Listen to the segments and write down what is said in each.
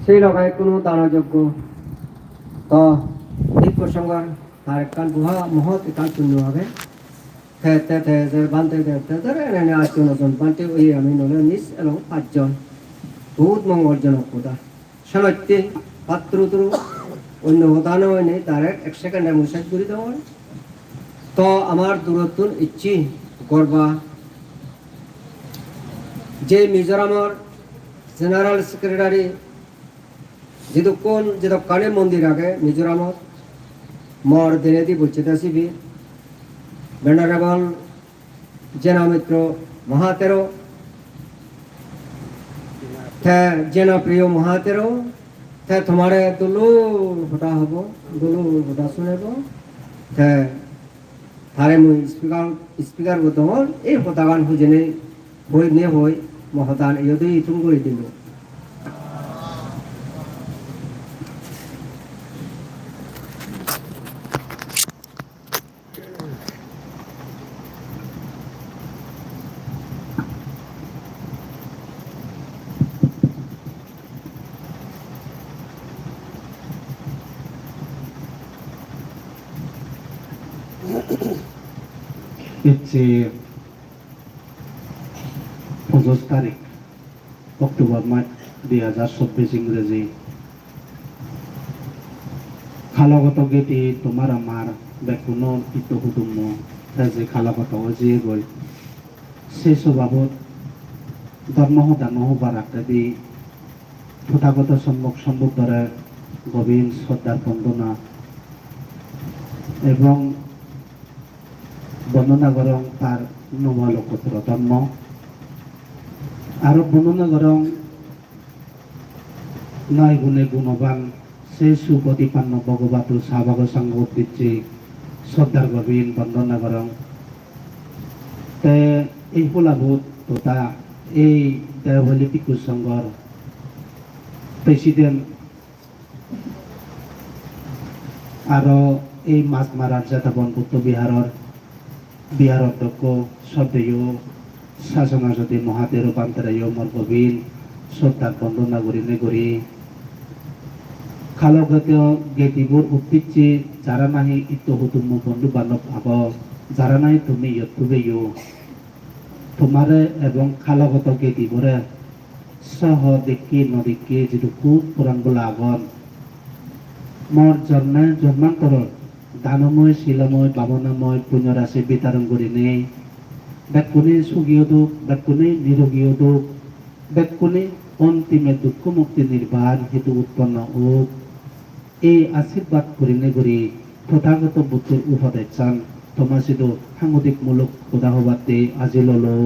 সেই লগাই কোনো দানযোগ্য তো এই প্রসঙ্গর আর একখান গুহা মহৎ একাল শূন্য হবে বানতে এনে 8 জন বানতে ওই আমি নলে নিজ এবং 5 জন বহুত মঙ্গলজনক কথা সনত্যে পাত্রুত্র অন্য হতানো নেই তার 1 সেকেন্ডে মুসাজ করে দেওয়া তো আমার দূরত্বর ইচ্ছি গর্বা যে মিজোরামর জেনারেল সেক্রেটারি যেহেতু কানে মন্দির আগে মিজোরামত মর দিনেদি বলছিতে আসিবি ভেনারেবল জেনা মিত্র মহাতেরো জেনা প্রিয় মহাতেরো তোমারে দুলুর ফোটা হব দুলুর ফোটা শুনেব थारे मुई स्पीकर बोतमल ए फतागान हुजेने होय ने होय महदान यदि इथुम गरि दिलो হচ্ছে 25 তারিখ অক্টোবর মাস 2024 ইংরেজি খালাগত গেটি তোমার আমার বেকুন ইত কুটুম্ব যে খালাগত যে গই সেই স্বভাবত ধর্ম বারাকটা দি ফুটাগত সম্মুখ ধরে গভীর শ্রদ্ধার বন্দনা এবং বর্ণনা করং তার নবলকত্র ধর্ম আর বর্ণনা করং নয় গুণে গুণবান সেই সুপ্রতিপান্ন ভগবত সাভাগ সঙ্গ দিচ্ছে শ্রদ্ধার গভীর বন্দনা করং এই ফলাভূত তথা এই দেওয়ালি পিকু সংঘর প্রেসিডেন্ট আরো এই মাছ মারার যাতাবন বুদ্ধ বিহার অধ্যক্ষ শ্রদ্ধেয় শাসনাসতী মহাদেব রূপান্তরায় মর গভীর শ্রদ্ধার বন্দনা করি খালগত গেটিবোৰ উৎপিচ্ছি যারা নাহি ইত্য হুতুম বন্ধু বান্ধব ভাব যারা নাহি তুমি ইয়ুবেও তোমারে এবং খালগত গেটিবোরে সহ দেখি নদীকে যিটো খুব পুরাণ বলা আগন মর জন্মান্তর দানময় শিলাময় বামনাময় পুণ্যরাশি বিতরণ করে নেই ব্যাকুনে সুগীয় দুঃখ ব্যাকুনে নিরোগীয় দুঃখ ব্যাকুনে অন্তিমে দুঃখ মুক্তি নির্বাণ হেতু উৎপন্ন হোক এই আশীর্বাদ করি তথাগত বুদ্ধের উপদেশ চান তোমার শুধু সাংগঠনিকমূলক উদাহবাদে আজি ললো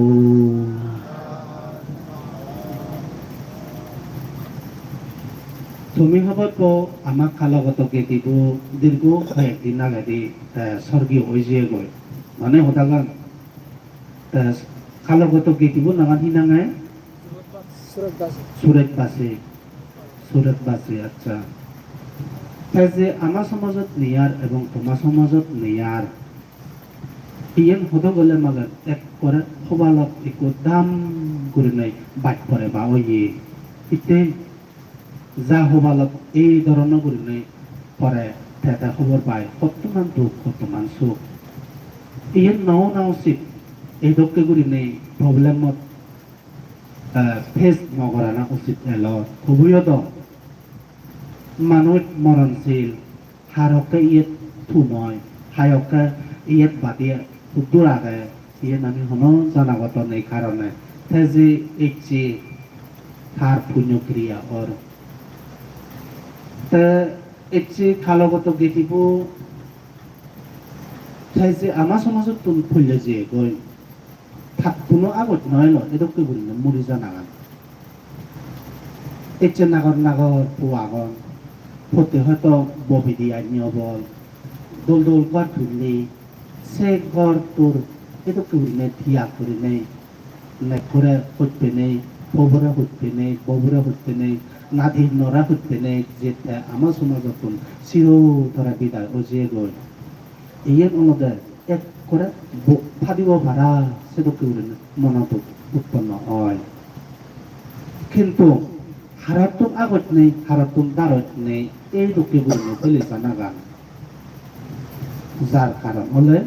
তুমি হবত আমাক খালাগত গেটিব দীর্ঘ কয়েকদিন আগে স্বর্গীয় হয়েছে গৈ মানে হতাগান খালাগত গেটিব নাগান হিনাঙে সুরত বাসে আচ্ছা যে আমার সমাজত নিয়ার এবং তোমার সমাজত নিয়ার ইয়েন হতে গেলে মাগান এক করে সবালত একো দাম করে নাই বাদ পরে বা ওই ইতে যা হবালত এই ধরনের করে নাই পরে তেটা খবর পায় কতমান দুঃখ কতমান সুখ ইয়েন না উচিত এই দুঃখে করে নেই প্রবলেমত ফেস নকরা উচিত এল খুবই তো মানুষ মরণশীল হারকে ইয়ে থুময় হায়কে ইয়ে বাদিয়ে দূর আগে ইয়ে আমি হন জানাগত নেই কারণে যে একটি হার পুণ্য ক্রিয়া ওর একটি খালগত গেটিব যে আমার সমাজত তুমি ফুললে যে গই থাক কোনো আগত নয় এদকে বলি না মুড়ি জানাগান একটি নাগর পুয়াগন ফতে হয়তো ববিদি আনি বল দোল ঘর তুললি সে ঘর তোর এদকে বলি না থিয়া করি নেই নেকরে হচ্ছে নেই ববরা হচ্ছে নেই নাধি নরা হচ্ছে নেই যেটা আমার সমাজত চির ধরা বিদায় ও যে গই ইয়ের অনুদায় এক করে ফাদিব ভাড়া সেদকে বলি মনত উৎপন্ন হয় কিন্তু 하라tum agot nei haratum darot nei এই লোকে বললো ফেলিসা নাগান যার কারণ হলে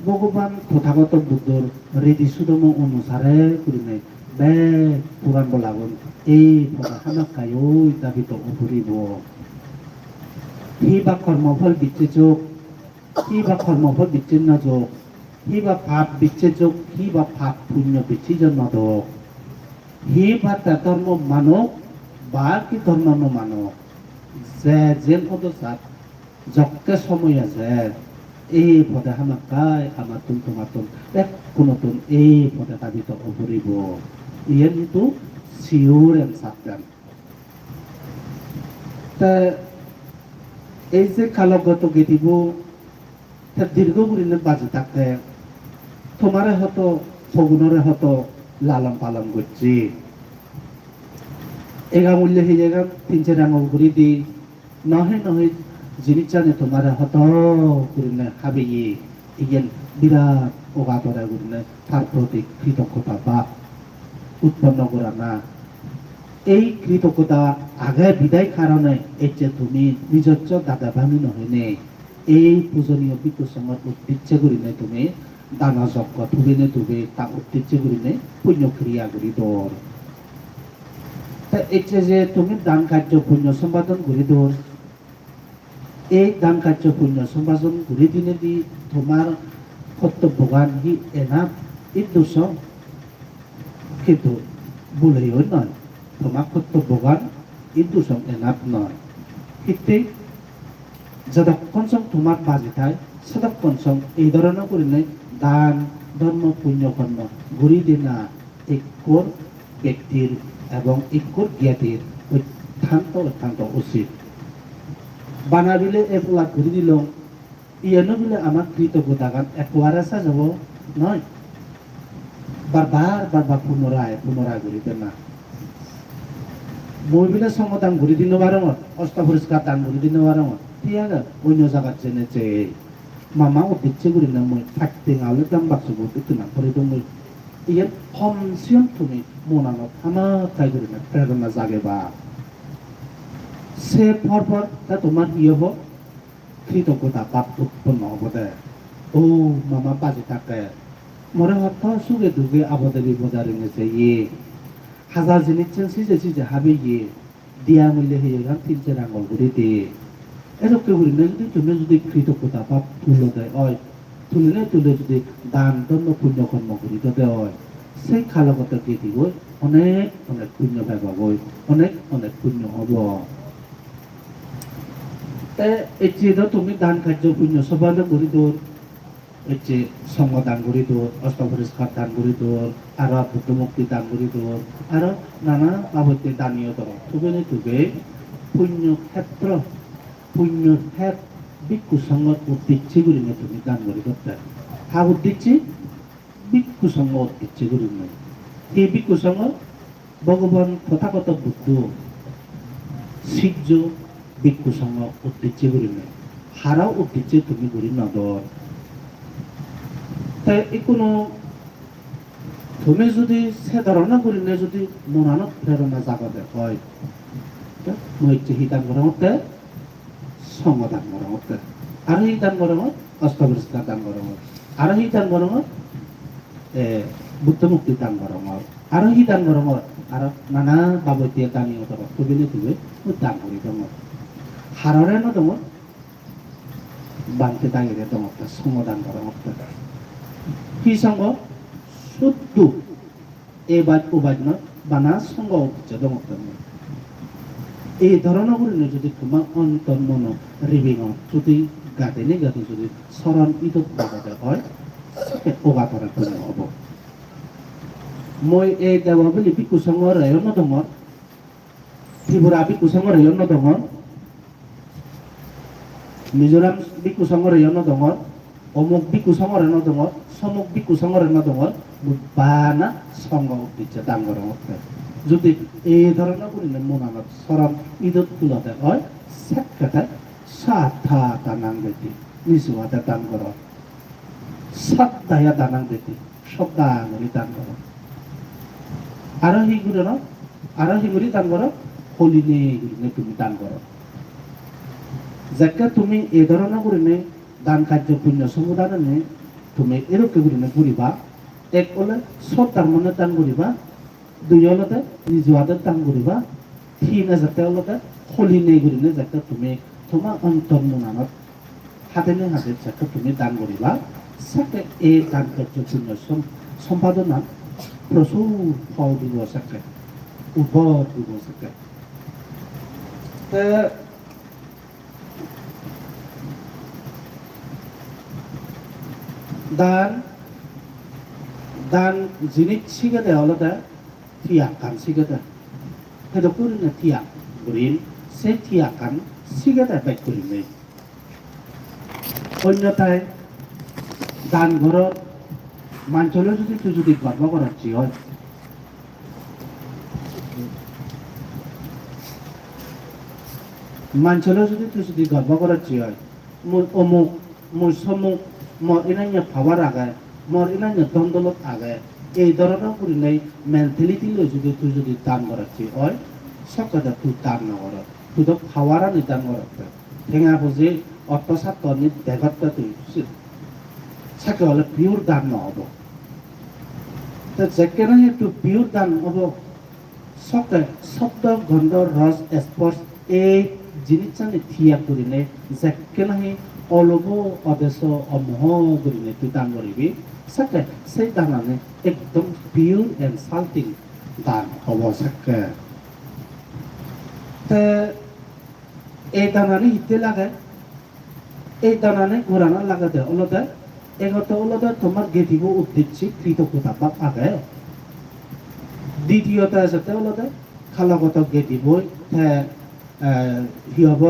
ভগবান তথাগত বুদ্ধর রেদি সুদম অনুসারে করিনে বে পুরাণ বলাগন এই পড়াশোনাকায় ওই দাবিত অপরিব হি বা কর্মফল দিচ্ছে যোগ হি বা কর্মফল দিচ্ছে না যোগ হি বা পাপ দিচ্ছে যোগ হি বা পাপ পুণ্য দিচ্ছে জন্য যোগ হি বা ধর্ম মানব বা কি ধর্ম মানব যে যেন অবস্থাত যকে সময় আছে এই পদে হামাকায় আমার তুন তোমার তুন এক কোনো তুন এই পদে দাবিত অপরিব ইয়ে কিন্তু শিওর এন্ড সাবধান তা এই যে কালগত গেটিব তার দীর্ঘ পরিণত বাজে থাকতে তোমারে হতো ফগুনরে হতো লালন পালন করছি এগা মূল্য হয়ে জায়গা 3-4 আঙুল ঘুরি দি নহে নহে জিনিস জানে তোমার হত করিলে হাবিয়ে ইয়েন বিরাট অগাতরা করিলে তার প্রতি কৃতজ্ঞতা বা উৎপন্ন করা না এই কৃতজ্ঞতা আগে বিদায় কারণে এই যে তুমি নিজস্ব দাদা ভাঙি নহয়নে এই পূজনীয় বিকুসংগত উদ্দেশ্য করিলে তুমি দানা যজ্ঞ থুবিনে তুবে তা উদ্দেশ্য করিলে পুণ্য ক্রিয়া করি দর এটা যে তুমি দান কার্য পুণ্য সম্পাদন করি দর এই দান কার্য পুণ্য সম্পাদন করে দিনে দি তোমার কর্তব্যগান হি এনা ইদুষ কিন্তু বলেও নয় তোমার কর্তব্যগান ইদুষ এনাপ নয় কিন্তু যতক্ষণ তোমার বাজে থাকে ততক্ষণ এই ধরনের করিলে দান ধর্ম পুণ্য কর্ম ঘুরি দিনা একর ব্যক্তির এবং একর জ্ঞাতির অত্যন্ত উচিত বানাবিলে এগুলা ঘুরি দিল ইয়েনো বিলে আমার কৃতজ্ঞতা গান একবার আসা যাব নয় বারবার পুনরায় ঘুরিতে না মই বিলে সমদান ঘুরি দিন বারঙত অষ্ট পরিষ্কার দান ঘুরি দিন বারঙত ঠিক আছে অন্য জায়গার জেনেছে মামা ও দিচ্ছে ঘুরি না মই থাকতে গালে দাম বাক্স বলতে না পরে তো মই ইয়ে ফমসিয়ন তুমি মনানত আমার তাই ঘুরি না প্রেরণা জাগে বা সে পরপর তা তোমার ইয়ে হোক কৃতজ্ঞতা পাপ উৎপন্ন হবো দে ও মামা বাজে থাকে মরে হত সুগে দুগে আবদে বিপদে রেঙেছে ইয়ে হাজার জিনিস সিজে হাবে ইয়ে দিয়া মূল্যে হয়ে গেলাম 3-4 আঙুল করে দিয়ে এরকম করি না যদি তুমি যদি কৃতজ্ঞতা পাপ তুলে দেয় হয় তুলে যদি দান ধর্ম পুণ্য কর্ম করি তো দেয় হয় সেই খালগত দিয়ে দিব অনেক পুণ্য পাব অনেক পুণ্য হব এটি তুমি দান কার্য পুণ্য সবাই করি দূর এটি সঙ্গ দান করি দূর অষ্টপরিষ্কার দান করি দূর আর বুদ্ধ মুক্তি দান করি দূর আর নানা বাবদে দানীয় দর তুবে পুণ্য ক্ষেত্র পুণ্য ক্ষেত ভিক্ষু সঙ্গত উদ্দিচ্ছ করি না তুমি দান করি করতে হা উদ্দিচ্ছি ভিক্ষু সঙ্গ উদ্দিচ্ছ করি না এই ভিক্ষু সঙ্গ ভগবান তথাগত বুদ্ধ শিষ্য ভিক্ষু সঙ্গ উদ্দেশ্য করি না হারাও উদ্দেশ্য তুমি করি না দর তাই কোনো তুমি যদি সে ধারণা করি না যদি মনানত প্রেরণা জাগাতে হয় মই হিতান গরমতে সঙ্গ দান গরমতে আর হিতান গরমত অষ্টপরিষ্কার দান গরমত আর হিতান গরমত বুদ্ধ মুক্তি দান গরমত আর হিতান গরমত আর নানা বাবতীয় দানীয় দরক তুমি দান করি দম হাররে ন দম বাংতে দাঁড়িয়ে দম সমাধান করা কি সঙ্গ শুদ্ধ এ বাদ ও বাদ নয় বানা সঙ্গ হচ্ছে দম এই ধরনের করে যদি তোমার অন্তর মন রিবিং যদি গাতে যদি স্মরণ ইদত বাগাতে হয় অগাতরা করে হব মই এই দেওয়াবলি বিকুসঙ্গ রায়ন দম ত্রিপুরা বিকুসঙ্গ রায়ন দম মিজোরাম বিকুসঙ্গ রায়ন দম অমুক বিকুসঙ্গ রায়ন দম সমুক বিকুসঙ্গ রায়ন দম বানা সঙ্গ দিচ্ছে ডাঙ্গর যদি এই ধরনের করিলে মনানত স্মরণ ইদত তুলাতে হয় সাক্ষাৎ সাথা দানাং বেটি নিচু হাতে দান কর সাদ্দায়া দানাং বেটি শব্দাঙ্গলি দান কর আর হিগুড়ি দান কর হলিনে গুরিনে তুমি দান করো যাকে তুমি এই ধরনের গুরিনে দান কার্য পুণ্য সমুদানে তুমি এরকম গুরিনে ঘুরিবা এক হলে শ্রদ্ধার মনে দান করিবা দুই হলতে নিজ হাতের দান করিবা তিনে যাতে হলতে হলিনে গুরিনে যাতে তুমি তোমার অন্তর মনানত হাতে যাতে তুমি দান করিবা সাথে এই দান কার্য পুণ্য সম্পাদনা প্রচুর ফল দিব সাথে উপর দিব সাথে দান দান জিনিস শিখে দেয় হলতে থিয়া কান শিখে দেয় সেটা করি না থিয়া করিন সে থিয়া কান শিখে দেয় বাইক করি নেই অন্যথায় দান ঘরত মাঞ্চলে যদি তুই যদি গর্ব করাচ্ছি হয় মাঞ্চলে যদি তুই যদি গর্ব করাচ্ছি হয় মোর অমুক মোর সমুক মোর এনাইয়া ভাবার আগায় মোর এনাইয়া দ্বন্দ্বলত আগায় এই ধরনের করি নাই মেন্টালিটি লৈ যদি তুই যদি দান করাচ্ছি হয় সকলে তুই দান নকর তুই তো খাওয়ারা নিদান করাতে ঠেঙা বুঝি অত্যাচার তনি দেখাতে তুই সাকে হলে পিওর দান নহব যেকেনে সেইটো পিওর দান হব সকে শব্দ গন্ধ রস স্পর্শ এই জিনিসটাকে থিয়া করিলে যেকেনে অলপ অদেশ অমোহ করিলে তুই দান করবি সাকে সেই দানানে একদম পিওর এন্ড সাল্টিং দান হব সাকে এই দানানে হিতে লাগে এই দানানে ঘোরানো লাগাতে অলতে এগত অলতে তোমার গেটিব উদ্দেশ্য কৃতজ্ঞতা বা আগে দ্বিতীয়ত আছে অলতে খালাগত গেটিব হিয়ব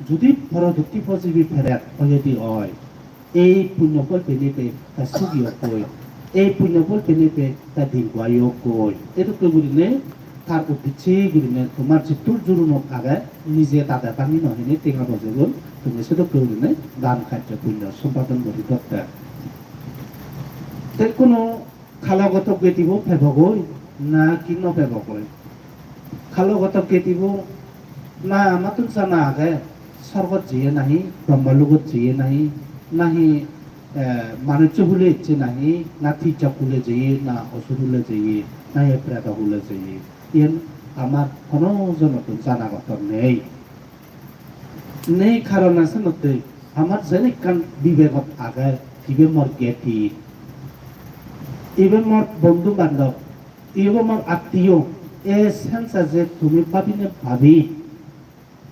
যদি পরবর্তী পজিবি ফেরাত যদি হয় এই পুণ্যফল পেলিপে তা সুগিয় কই এই পুণ্যফল পেলিপে তা দীর্ঘায়ু কই এটুকু বুঝলে তার উদ্দেশ্য গুলিনে তোমার যে তোর জরুরত আগে নিজে তাদের পানি নহিনে টেঙা বজে গল তুমি সেটা করলে দান কার্য পুণ্য সম্পাদন করি করতে কোনো খালাগত গেটিব ফেবগই না কি নফেবগই খালাগত গেটিব না আমার তো জানা আগে স্বর্গত যিয়ে নাহি ব্রহ্মলোকত যিয়ে নাহি নাহি মানুষ হলে ইচ্ছে নাহি না থিচক হলে যেয়ে না অসুর হলে যেয়ে না প্রেত হলে যেয়ে ইয়ান আমার কোনো জনতো জানাগত নেই নেই কারণ আছে নতে আমার যেনে কান বিবেকত আগে ইবে মোর জ্ঞাতি ইবে মোর বন্ধু বান্ধব ইবে মোর আত্মীয় এ সেন্স যে তুমি ভাবিনে ভাবি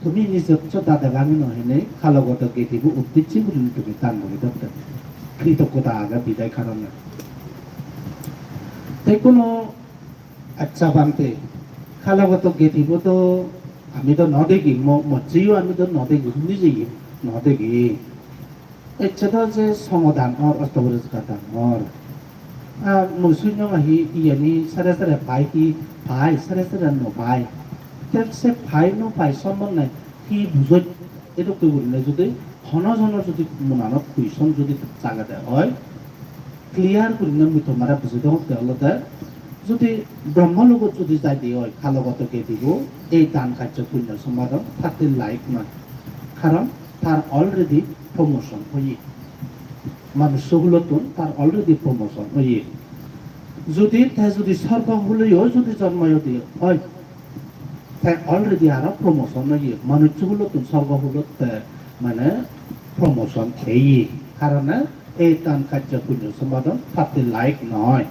তুমি নিজস্ব দাদা ভাঙি নহিনে খালগত গেটিব উদ্দেশ্য বলে তুমি দান করে দরকার কৃতজ্ঞতা আগে বিদায় কারণে তাই কোনো আচ্ছা বানতে খালগত গেটিব তো আমি তো নদেগি মজিও আমি তো নদেগি নিজেই নদেগি ইচ্ছা তো যে সমাধান ওর অস্তবরজকা দান ওর মুসলিম আহি ইয়ানি সারে সারে ভাই কি ভাই সারে সারে ন ভাই সে ভাই ন ভাই সম্বন্ধ নাই কি বুঝত এইটো কৰিবলৈ যদি ঘনজনৰ যদি মনানত কুৱেশ্যন যদি জাগাতে হয় ক্লিয়াৰ কৰি আমি তোমাৰা বুজি দিওঁ তেওঁলোকে যদি ব্ৰহ্মলোকত যদি যাই দিয়ে হয় খালগতকে দিব এই দান কাৰ্য পুণ্য সমাধান তাতে লাইক নয় কারণ তার অলরেডি প্রমোশন হয়ে মানুষগুলোতন তার অলরেডি প্রমোশন হয়ে যদি তাই যদি স্বর্গ হলেও যদি জন্মায় দিয়ে হয় তাই অলরেডি আরো প্রমোশন হয়ে মানুষগুলোতন স্বর্গ হলো মানে প্রমোশন খেয়ে কারণে এই দান কার্য পুণ্য সমাধান তাতে লাইক নয়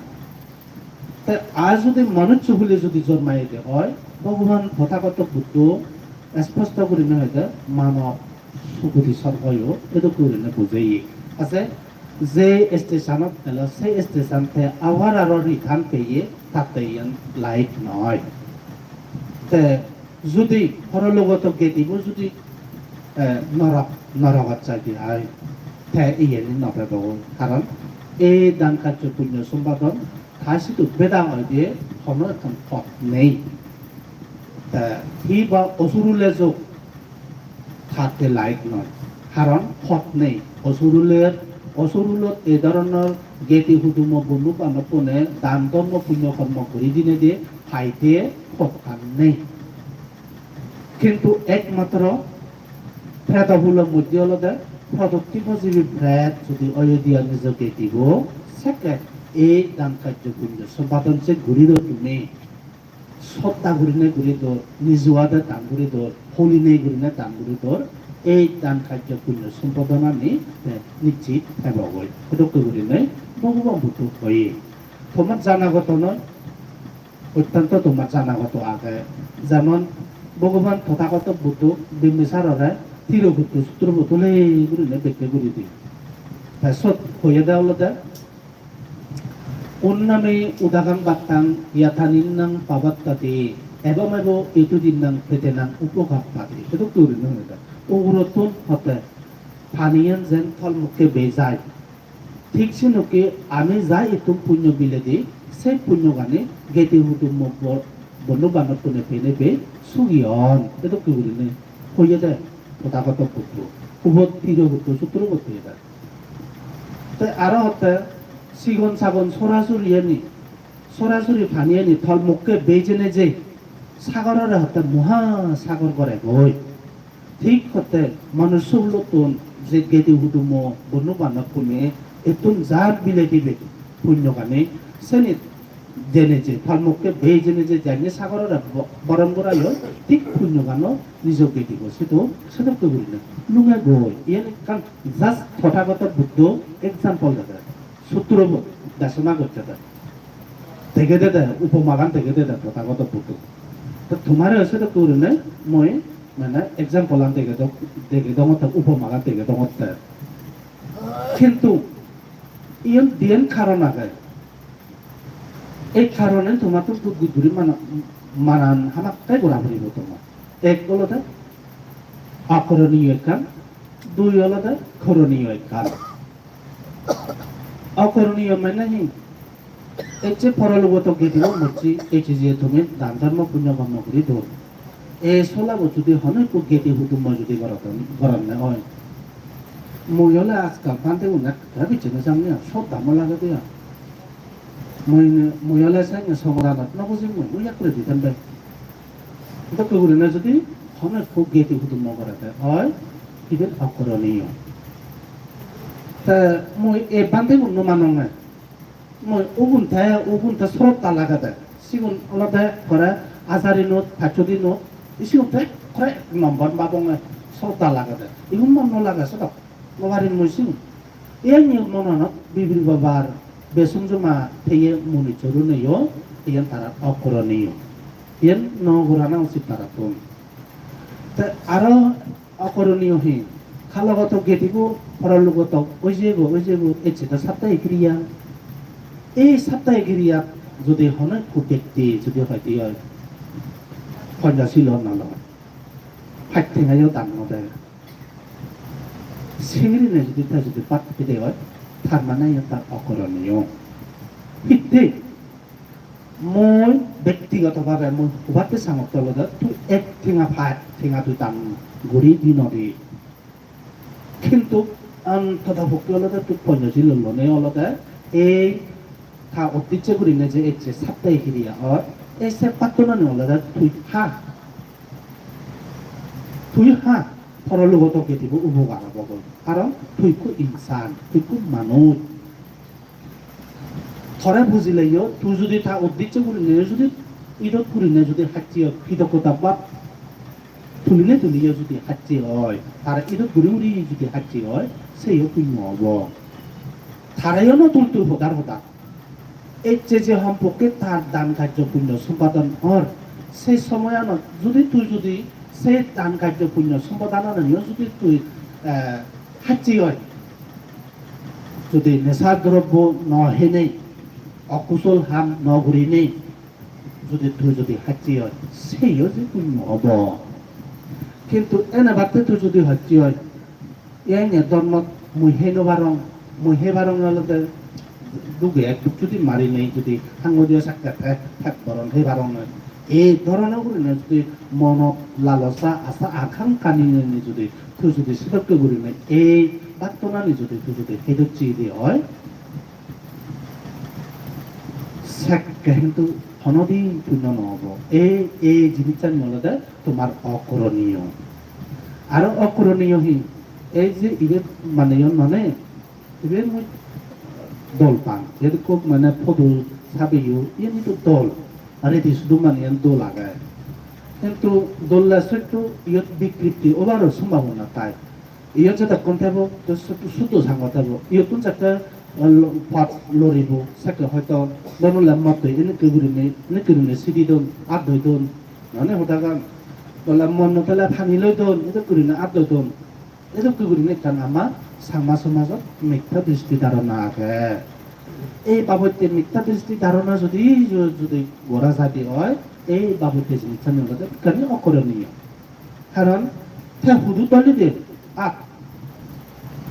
তাই আজ যদি মানুষ হলে যদি জন্মাই দিয়ে হয় ভগবান তথাগত বুদ্ধ স্পষ্ট করে নয় মানব সুগতি স্বর্গও এটো করে বুঝেই আছে যে স্টেশনত এলো সেই স্টেশনতে আবার আরো রিটার্ন পেয়ে তাতে লাইক নয় যদি পরলোকত গেটিব যদি নরকত চাই দিয়ে হয় ইয়ে নপাব কারণ এই দান কার্য পুণ্য সম্পাদন খাসিটো বেদা হয় দিয়ে কোনো এখন পথ নেই হি বা অসুরুলে যোগ থাকতে লাইক নয় কারণ পথ নেই অসুরুলত এই ধরনের গেটি হুদুম বন্ধু বান্ধবনে দান ধর্ম পুণ্য কর্ম করে দিনে দিয়ে খাইতে পথ নেই কিন্তু একমাত্র ফ্রেডগুলোর মধ্যে হলো প্রযুক্তিজীবী ফ্রেড যদি অয়োধিয়া নিজকে দিব সেকেন্ড এই দান কার্যপুঞ্জ সম্পাদন সে ঘুরি দো তুমি সত্তা ঘুরিনে ঘুরি দোর নিজুয়াদে দান ঘুরি দোর হলিনে ঘুরিনে দান ঘুরি দোর এই দান কার্যপুঞ্জ সম্পাদন আমি নিশ্চিত হেবগৈ সেটুকু ঘুরিনে ভগবান বুতু হয়ে তোমার জানাগত নয় অত্যন্ত তোমার জানাগত আগে যেমন ভগবান তথাগত বুদ্ধ বিম্বিসারে তিরগুত্ত সূত্র বোতলে ঘুরিনে বেঁকে ঘুরি দিই সত হয়ে দেওয়া হলো উন্নামে উদাগাং বাত্তাং ইয়াথানিন্নাং পাবাত্তাতে এবং এতু দিনাং পেতেনাং উপকার পাতে সেটা তৈরি নয় ওগুরতন হতে ফানিয়ান যেন ফলমুখে বেজায় ঠিক সিনকে আমি যাই এত পুণ্য বিলে দিই সেই পুণ্য গানে গেতে হুতুম বন্ধু বান্ধব কোনে পেনে বে সুগিয়ন সেটা তৈরি নেই হয়ে যায় তথাগত পুত্র উভত তিরগুত্ত সূত্র করতে যায় তাই আরো হতে সিগন সাগন সরাসরি ফানিয়ানি থল মুখকে বেজেনে যে সাগরের হতে মহাসাগর করে গই ঠিক হতে মানুষ নতুন যে গেদি হুদুম বন্য বান্ধব পুনে এতুন যার বিলে দিবে পুণ্য গানে সেনি জেনে যে থল মুখকে বেজেনে যে জানি সাগরের বরম গড়াই ঠিক পুণ্য গান নিজকে দিব সেটা তো বলি না লুঙে গই ইয়ে কারণ জাস্ট তথাগত বুদ্ধ এক্সাম্পল দেখা সূত্র দাসনা করছে থেকে দে উপমাগান থেকে দে তথাগত পুত্র তো তোমার হচ্ছে তো তোর নাই মই মানে এক্সাম্পল আন থেকে দম উপমাগান থেকে দম কিন্তু ইয়ন দিয়েন কারণ আগে এই কারণে তোমার তো বুদ্ধি ঘুরি মানান হামাকাই গোড়া ফুরিব তোমার এক হলো অকরণীয় কান দুই হলো করণীয় কান অকরণীয় মানে এই যে পরলোকত গেদিব মরছি এই যে তুমি দান ধর্ম পুণ্য কর্ম করি ধর এই চলাব যদি হনই কো গেদি হুতুম যদি গরম না হয় মই হলে আজকাল পান্তে উনাক ভাবিছে না সামনে সব দাম লাগে দিয়া মই হলে চাই সংগ্রামত নবুঝি মই করে দিতাম ভাই এটা করি না যদি হনই কো গেদি হুতুম করাতে হয় ইভেন অকরণীয় তা মই এই পান্তে উন্ন মানং না মই ওগুনটা সরতা লাগাতে সিগুন আলাদা করে আজারি নোট ফাচদি নোট ইসিগুনতে করে নম্বর বাবং সরতা লাগাতে ইগুন মন লাগা সব বাবারিন মই সিগুন এই নিয়ম মননত বিবির বাবার বেসুম জমা থেয়ে মনি চরুনেয় ইয়ান তারা অকরণীয় ইয়ান নগরানা উচিত তারা তুম তা আরো অকরণীয় হি খালগত গেটিব পরলোকত ওই যে এসেটা সাপ্তাহিক ক্রিয়া এই সাপ্তাহিক ক্রিয়া যদি হনে ব্যক্তি যদি হয়তো হয় সন্ন্যাসীল নাল ফাইট ঠেঙাইও দান নদেয় সেঙ্গিনে যদি তা যদি পাত পেতে হয় তার মানে তার অকরণীয় ভিত্তি মই ব্যক্তিগতভাবে মই সবাতে সামর্থ্য লগে তুই এক ঠেঙা ফাইট ঠেঙা তুই দান গড়ি দি নদী কিন্তু তথা ভক্তি অলতে তুই সন্ন্যাসীল লনে অলতে এই তা ঐতিহ্য করি না যে এই যে সাপ্তাহিক ক্রিয়া হয় এই সে পাত্তনা অলতে তুই হা পরলোকত কেটিব উপকার হব কারণ তুই কো ইনসান তুই কো মানুষ থরে বুঝিলেও তুই যদি তা ঐতিহ্য করি না যদি ঈদত করি না যদি হাঁচি কৃতজ্ঞতা বা তুলিলে যদি হাঁচি হয় তারা ঈদত ঘুরি ঘুরি যদি হাঁচি হয় সেইও পুণ্য হব তারাইও তুলতুল হতার হতা এই যে সম্পর্কে তার দান কার্য পুণ্য সম্পাদন হর সেই সময় যদি তুই যদি সেই দান কার্য পুণ্য সম্পাদন যদি তুই হাঁচি হয় যদি নেশার দ্রব্য নহেনে অকুশল হাম নঘুরিনে যদি তুই যদি হাঁচি হয় সেইও যে পুণ্য হব কিন্তু এনে বাদে তুই যদি হাঁচি হয় এই ধর্মত মুহে বারং অলতে দুগে একটু যদি মারি নেই যদি সাংবাদিক সাক্ষাৎ থাক বরণ সেই বারণ নয় এই ধরনের করে না যদি মনত লালসা আশা আকাঙ্ক্ষা নিয়ে যদি তুই যদি সিদ্ধ করি নাই এই বাক্যনানি যদি তুই যদি হেদুচ্ছি দিয়ে হয় কিন্তু কোনোদিন পূর্ণ নহব এই জিনিসটা হলদে তোমার অকরণীয় আর অকরণীয়হীন এই যে ইবে মানে মানে ইবে মই দল পান যেরকম মানে ফদু সাবিও ইয়ে তো দল আর এটি শুধু মানে দোল আগায় কিন্তু দোল্লা একটু ইয়ত বিকৃতি ওবারও সম্ভাবনা তাই ইয়ত যেটা কোন থাকবো তো শুদ্ধ সাঙ্গ থাকবো ইয়তুন একটা পাত লরিব সাকে হয়তো বনুলা মত এনেকে গুরিনে সিদি দন আদ দই দন মানে হতাগান বলা মন নতলা ফানি লই দন এটা গুরিনে আদ দই দন এটা গুরিনে কান আমার সামা সমাজত মিথ্যা দৃষ্টি ধারণা আছে এই বাবদে মিথ্যা দৃষ্টি ধারণা যদি যদি গড়া জাতি হয় এই বাবদে জিনিসটা নিয়ে কারণ অকরণীয় কারণ তে হুদু তলি দে আত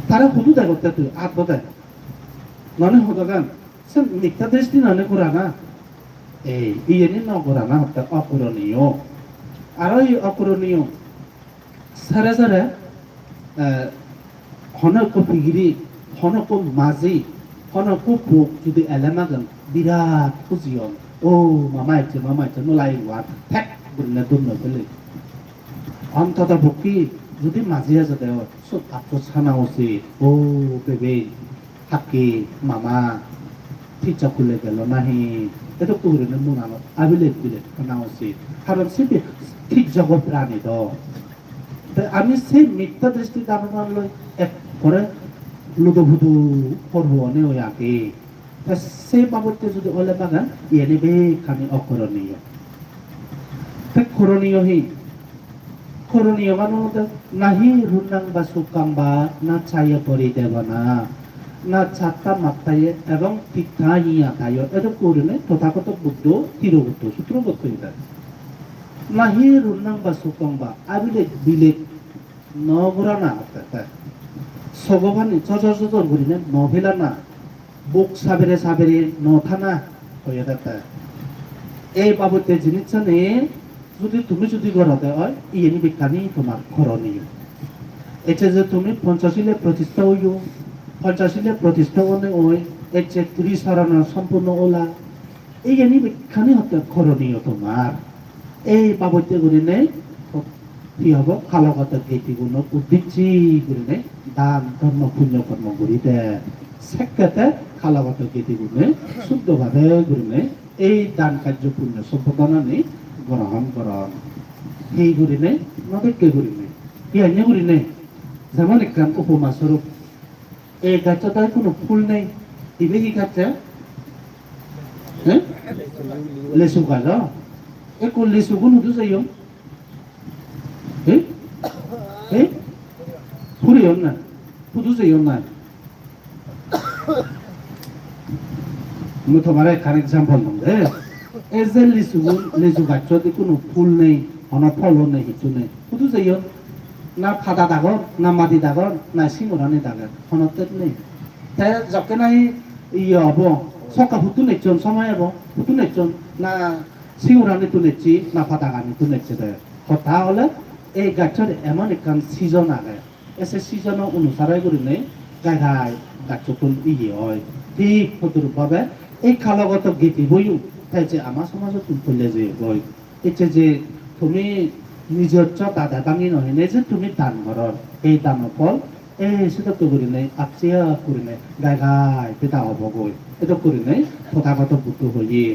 তারা হুদু দেয় করতে তুই আত বোধ ননে হতগান সে মিথ্যা দৃষ্টি ননে করা না এই ইয়েনি ন করা না হতে অকরণীয় আর এই অকরণীয় সারে সারে হনক পিগিরি হনক মাঝি হনক পোক যদি এলামাগান বিরাট খুঁজিয়ন ও মামা ইচ্ছে নোলাই ওয়ার ঠেক বললে দুর্ন পেলে অন্তত ভক্তি যদি মাঝিয়া যাতে সব আপো ছানা উচিত ও বেবে হাকি মামা ঠিকঠাক খুলে গেল নাহি এটা কুহুরিনে মুনানো আবিলে বিলে না উচিত কারণ সে ঠিক জগৎ প্রাণী দ আমি সেই মিথ্যা দৃষ্টি ধারণা লই এক করে লুদুভুদু করবো নে ওই আগে সেই বাবদকে যদি ওলে বাগান ইয়ে নেবে খানি অকরণীয় করণীয় মানে নাহি রুনাং বা সুকাম বা না ছায়া পরি দেব না ছাত্তা মাত্তায় এবং তীর্থা ইয়া তাই এটা করলে তথাগত বুদ্ধ তিরবুদ্ধ সূত্রবদ্ধ এটা নাহি রুনাং বা সুকাম বা আবিলে বিলে নগরা না সগভানি চচর করি না নভেলা না বুক সাবেরে নথানা হয়ে থাকে এই বাবদে জিনিসটা নিয়ে যদি তুমি ঘরতে হয় ইয়েনি বিজ্ঞানী তোমার করণীয় এটা যে তুমি পঞ্চাশিলে প্রতিষ্ঠা হইও পঞ্চাশিলে প্রতিষ্ঠা হলে ওই এর যে 30 হারানোর সম্পূর্ণ ওলা এই ইয়েনি বিজ্ঞানী হতে করণীয় তোমার এই বাবদে করি নেই কি হব কালগত গেটি গুণ উদ্দিচ্ছি করি নেই দান ধর্ম পুণ্য কর্ম করি দে সেক্ষেত্রে কালগত গেটি গুণে শুদ্ধভাবে করি নেই এই দান কার্য পুণ্য সম্পাদনা নেই গ্রহণ করন এই করি নেই নদেরকে করি নেই ইয়ান্য করি নেই যেমন একখান উপমা স্বরূপ এই গাছটায় কোনো ফুল নেই ইবে কি গাছটা হ্যাঁ লেসু গাছ এ কোন লেসু গুণ উঠে যাই ফুরিও না ফুটু যাইও না আমি তোমার এখানে এক্সাম্পল দিম দে এই যে লিচু গাছতে কোনো ফুল নেই কোনো ফলও নেই কিছু নেই শুধু যাইও না ফাদা দাগর না মাটি দাগর না সিঙ্গরানি দাগর হনতে নেই তাই যকে নাই ইয়ে হব সকা ফুটু নেচন সময় হব ফুটু নেচন না সিঙ্গরানি তো নেচি না ফাদা গানি তো নেচে দে কথা হলে এই গাছের এমন একখান সিজন আগে এসে সিজন অনুসারে করে নেই গাই গাছটুকুন ইয়ে হয় ঠিক ফটোরূপভাবে এই কালগত গীতি বইও তাই যে আমার সমাজত তুললে যে বই এটা যে তুমি নিজের দাদা দামি নয় নে যে তুমি দান ঘর এই দানৰ ফল এই সেটা তো করি নাই আপচিয়া করি নাই গাই পেটা হব গই এটা করি নাই তথাগত বুদ্ধ হইয়ে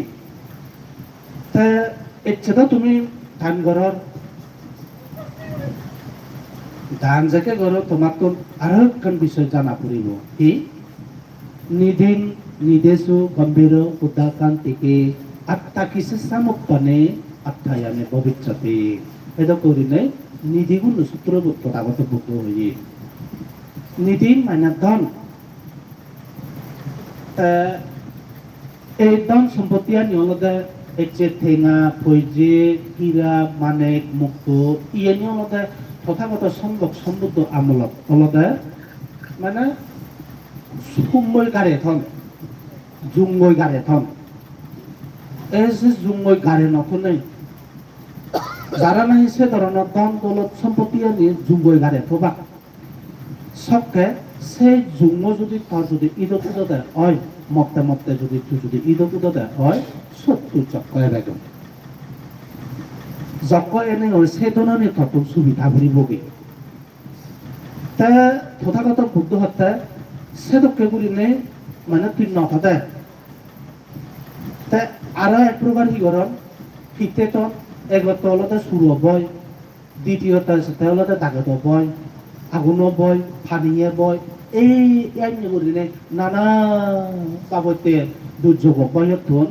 তা এটা তুমি দান ঘৰৰ দান যাকে ঘর তোমার তো আরো একখান বিষয় জানা পড়িব কি নিদিন নিদেশু গম্ভীর উদাকান্তিকে আত্মা কিসে সামুপ্পানে আত্মায়ানে ভবিষ্যতে এটা করিলে নিধিগুণ সূত্র তথাগত বুদ্ধ হইয়ে নিধি মানে ধন এই ধন সম্পত্তি নিয়লদে এচে ঠেঙা ফৈজে হীরা মানেক মুক্ত ইয়ে নিয়লদে তথাগত সম্ভব সমৃদ্ধ আমলত অলদে মানে সুময় গারে থন জুঙ্গই গারে থন এই যে জুঙ্গই গারে নথনে যারা নাই সে ধরনের ধন দৌলত সম্পত্তি নিয়ে জুঙ্গই গারে থবা সবকে সে জুঙ্গ যদি তার যদি ঈদত উদতে হয় মপ্তে যদি তুই যদি ঈদত উদতে হয় সত্তর চক্কয় বেগম যক্ক এনে হয় সেদনানি তত্ত্ব সুবিধা ভরিবগে তা তথাগত বুদ্ধ হত্যা সেদককে গুলিনে মানে তুই নথতে তা আরো এক প্রকার হিগরণ হিতে তো এগত হলতে সুর বয় দ্বিতীয়টা সাথে হলতে দাগত বয় আগুন বয় ফানিয়ে বয় এই এমনি গুলিনে নানা বাবতে দুর্যোগ বয়তন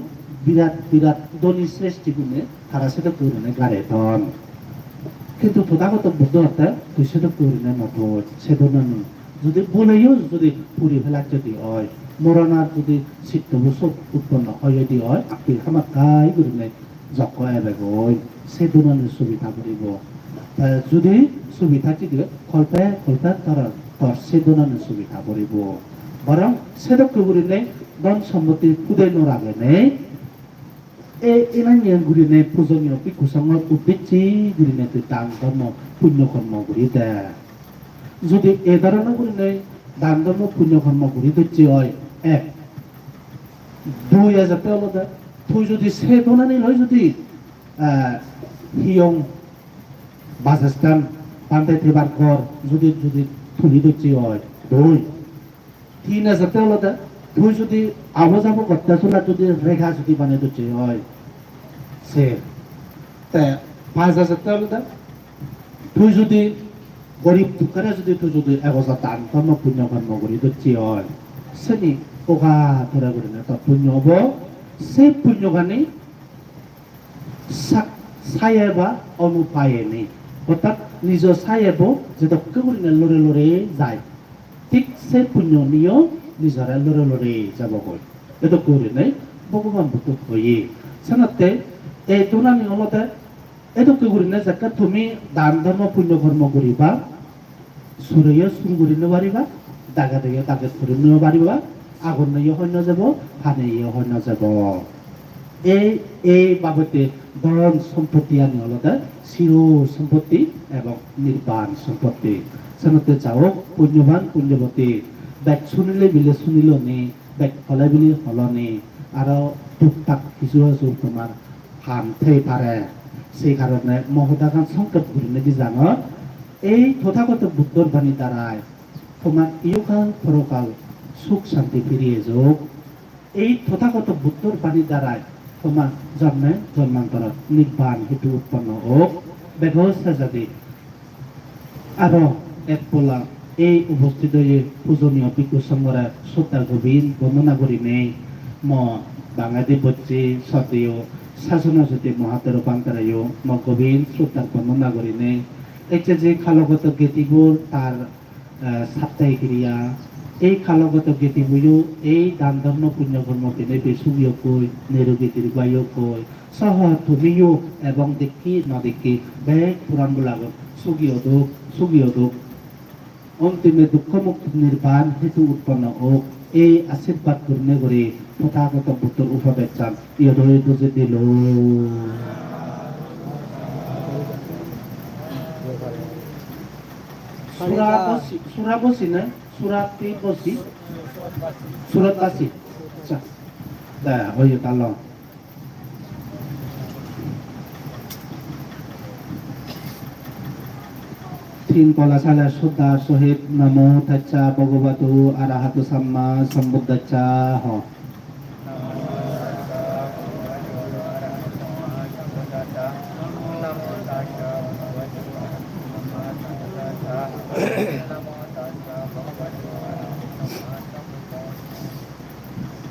বিরাট বিরাট ধনী সৃষ্টি গুণে তারা সেটা করে গাড়ে তন কিন্তু তথাগত বুদ্ধ হত্যা তুই সেটা করে মতো সেদন যদি বলেও যদি পুরি ফেলার যদি হয় মরণার যদি চিত্ত বসব উৎপন্ন হয় যদি হয় আপনি আমার গাই করে যক এবেগৈ সেদনের সুবিধা করিব যদি সুবিধা যদি কল্পে কল্পে তোর সেদনের সুবিধা করিব বরং সেদক করে ধন সম্পত্তি কুদাই নরাগে নেই এনাই গুরিনে পূজনীয় পিকুসঙ্গত উদ্দেশ্যে গুরিনে তুই দান ধর্ম পুণ্য কর্ম করি দে যদি এ ধরনের গুরিনে দান ধর্ম পুণ্য কর্ম করি দিচ্ছে হয় এক দুই যাতে আলাদা তুই যদি সে দোনানি হয় যদি হিয়ং বাসস্থান পান্তাইতে বার কর যদি যদি তুলি দিচ্ছে হয় দুই তিন যাতে আলাদা তুই যদি আবো যাবো করতে চলা যদি রেখা যদি বানিয়ে দিচ্ছে হয় সে তা 5,000 টাকা তুই যদি গরিব দুঃখরে যদি তুই যদি একজা দান কর্ম পুণ্য কর্ম করি দিচ্ছি হয় সেনি ওগা ধরা করে না তোর পুণ্য হব সেই পুণ্যখানি সায়ে বা অনুপায়ে নেই অর্থাৎ নিজ সায়েব যে দক্ষ করি না লড়ে লড়ে যায় ঠিক সেই পুণ্য নিয়েও নিজরা লড়ে লড়ে যাব হয় এটা করে নেই ভগবান বুদ্ধ হয়ে সানাতে এই তোনানি হলতে এটুকু করি না যাকে তুমি দান ধর্ম পুণ্য কর্ম করিবা সুরেয় সুর করি পারিবা দাগা দিয়ে দাগে করে নিব পারিবা আগুন নিয়ে হন্য যাব ফানিয়ে হন্য যাব এই বাবদে ধন সম্পত্তি আনি হলতে চির সম্পত্তি এবং নির্বাণ সম্পত্তি সানাতে যাও পুণ্যবান পুণ্যবতী ব্যাগ শুনিলে বিলে শুনিল নি ব্যাগ হলে বিলে হলনি আর টুকটাক কিছু কিছু তোমার হামতেই পারে সেই কারণে মহদাগান সংকট ঘুরিনে কি জানো এই তথাগত বুদ্ধর বাণী দ্বারায় তোমার ইহকাল পরকাল সুখ শান্তি ফিরিয়ে যোগ এই তথাগত বুদ্ধর বাণী দ্বারায় তোমার জন্মে জন্মান্তর নির্বাণ হেতু উৎপন্ন হোক ব্যবস্থা যাতে আরো এক পোলা এই উপস্থিত পূজনীয় পিকু সংগরা শ্রদ্ধা গভীর বন্দনা করি নেই বাঙালি বচ্চে সদেয় শাসনা যদি মহাতের পান্তরায়ও গভীর শ্রদ্ধার বন্দনা করি নেই এই যে খালগত গীতিবোৰ তার সাপ্তাহিক ক্রিয়া এই খালগত গীতিবোৰো এই দান ধর্ম পুণ্য কর্ম কেনে বেসুগীয় কই নিরোগীতির বায়ু কই সহ তুমিও এবং দেখি নদেখি বেগ পুরাণ লাগত সুগীয় দুঃখ অন্তিমে দুঃখ মুক্তি নির্বাণ হেতু উৎপন্ন হোক এই আশীর্বাদ করনে করে তথাগত বুদ্ধর উপদেশ চান ইহদরে দুজে দিল সুরা বসি না সুরা কি বসি সুরত বাসি আচ্ছা দা হয়ে গেল তিন কলা সালা শ্রদ্ধার সহিত নমো তাচ্চা ভগবতু আরাহাতু সাম্মা সম্বুদ্ধাচ্চা হ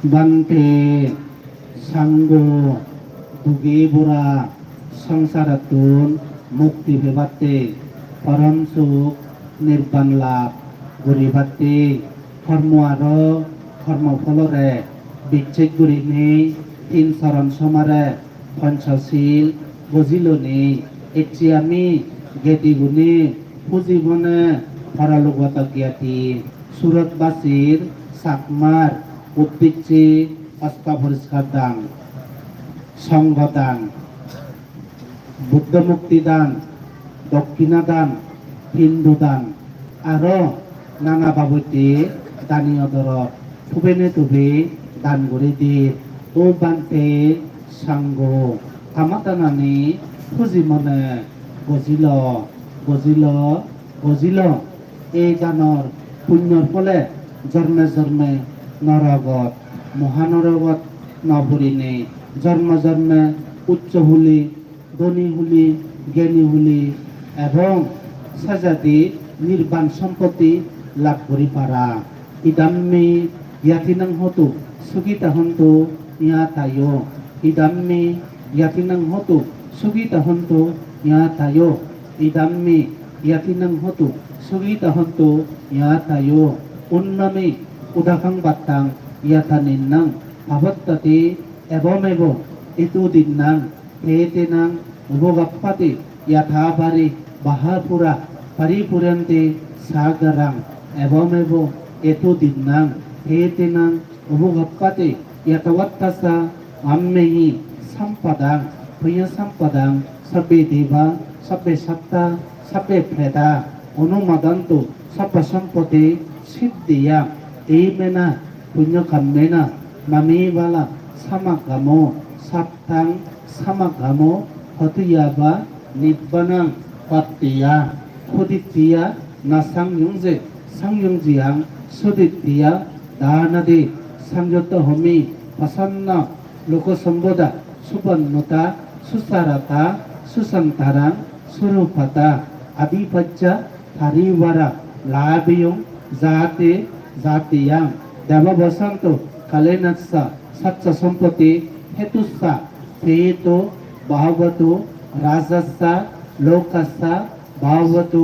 বান্তে সাঙ্গ দুগে বোরা সংসারাতুন মুক্তি ভেবাতে পরম সুখ নির্বাণ লাভ গরিবাতে কর্ম আর কর্মফলরে বিচ্ছেদ করি নেই তিন চরণ সমারে পঞ্চশীল বুঝিল নেই এটি আমি গেতি গুণে পুঁজিবনে পরলোকগত জ্ঞাতি সুরতবাসীর চাকমার উদ্ভিজ্জে অস্তাপরিষ্কার দান সংঘদান বুদ্ধ মুক্তি দান দক্ষিণা দান হিন্দু দান আর 나나 바보띠 다니어더러 투베네 투베 단고리디 오반테 상고 가마다나니 푸지머네 গজিল গজিল গজিল এই গানৰ পুণ্যৰ ফলে জন্মে জন্মে নৰগত মহানৰগত নভৰিনে জন্ম জন্মে উচ্চ হুলি ধনী হুলি জ্ঞানী হুলি এবং সাজাতি নির্বাণ সম্পত্তি লাভ করি পারা ইদাম্মি ইয়াতিনাং হতু সুগীতা হন্তু ইয়া তাইও ইদাম্মি ইয়াতিনাং হতু সুগীতা হন্তু ইয়া তাইও ইদাম্মি ইয়াতিনাং হতু সুগীতা হন্তু ইয়া তাইও উন্নমে উদাকাং বাত্তাং ইয়াথানিন্নাং ভাবত্ততে এবমেব ইতু দিন্নাং হেতেনাং উপগপ্পতে ইয়াথাবারে বাহাপুরা পরিপুরন্তে সাগরাং এবমেব ইতু দিন্নাং হেতেনাং উপগপ্পতে ইয়াতবত্তসা আম্মেহি সম্পদাং প্রিয় সম্পদাং সবে দেবা সবে সত্তা সবে প্রেতা অনুমোদন্তু সব সম্পদে সিদ্ধিয়া এই মেনা পুণ্য কামেনা মামিবালা সামাগামো সাপ্তাং সামাগামো হতুয়াবা নিব্বানাং পাত্তিয়া খুদিতিয়া না সংযুংজে সংযুংজিয়াং সুদিতিয়া দানাদে সংযত হমি প্রসন্ন লোকসম্বোধা সুবর্ণতা সুসারতা সুসন্তারাং সুরূপতা আদিপজ্জা হারিবারা লাভিয়ং জাতে জাতিয়াং দেববসন্ত কালেনাসা সচ্চ সম্পত্তি হেতুসা হেতো ভাবতো রাজসা লোকসা ভাবতো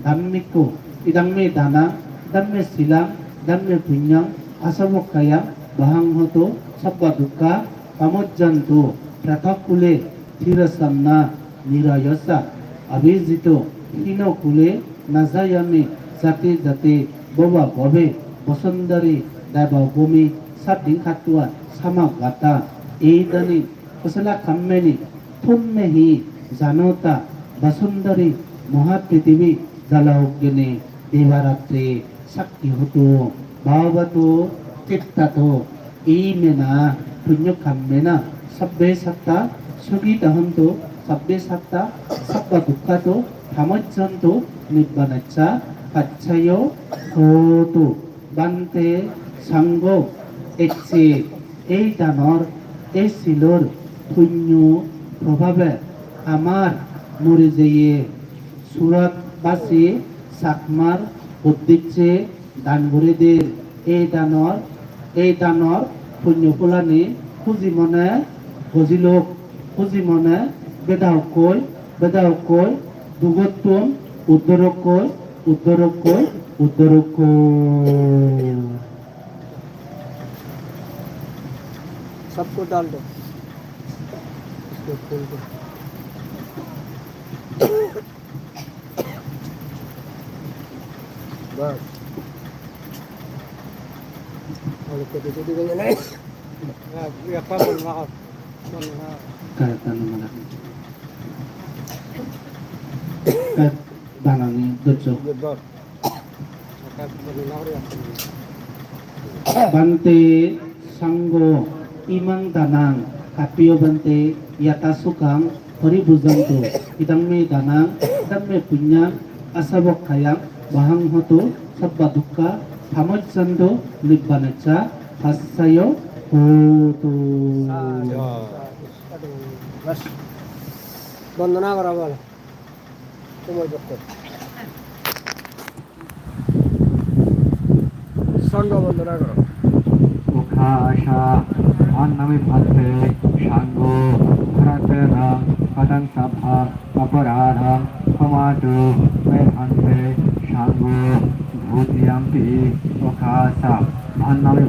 ধাম্মিকো ইদম্মে দানা দম্মে শিলাং দম্মে পুণ্যং আসবকায়াং বহাং হতো সব্ব দুঃখা পামজ্জন্তু পৃথকুলে থিরসন্না নিরয়সা অভিজিত হীনকুলে নাজায়ামি জাতে জাতে ববা ববে বসুন্দরী দেব ভূমি সাদিং খাতুয়া সামাগাতা এই দানি ফসলা কাম্মেনি থুম্মেহি জানতা বসুন্দরী মহাপৃথিবী জলৌজ্ঞনে দেবারাত্রে শক্তি হতো ভাবতো চিত্তাতো এই মেনা পুণ্য কাম্মেনা সব্বে সত্তা সুগীত হন্তু সব্বে সত্তা সব্ব দুঃখাতো থামজ্জন্তু নিব্বানাচ্চা পাচ্ছায় হতো বান্তে সাঙ্গ একসে এই দানৰ এই শিলৰ পুণ্য প্রভাবে আমার মরে যেয়ে সুরত বাসি চাকমার উদ্দিচ্ছে দান ভরিদের এই দানৰ পুণ্য ফুলানি খুঁজি মনে গজিলোক খুঁজি মনে বেদাহকৈ দুগত্তম উদ্ধৰকৈ सबको डाल दो इसको खोल दो बस और कभी कभी कभी नहीं ya apa pun maaf kata nama kat danani dojo betul akan benar ya bante sanggo imang danang kapiyo bante yata sukang paribujanto idang me danang idang me punya asabok kayang bahang hoto sabba dukkha thamajjando nibbanacha hasayo hoto बस वंदना करा बोल तुम संग वंदना करो मुखाशा अन्नमि भद्रे शांगो भरतेना पदं सभा अपराधं क्षमातु मे भन्ते शांगो भूतियम्पि मुखाशा अन्नमि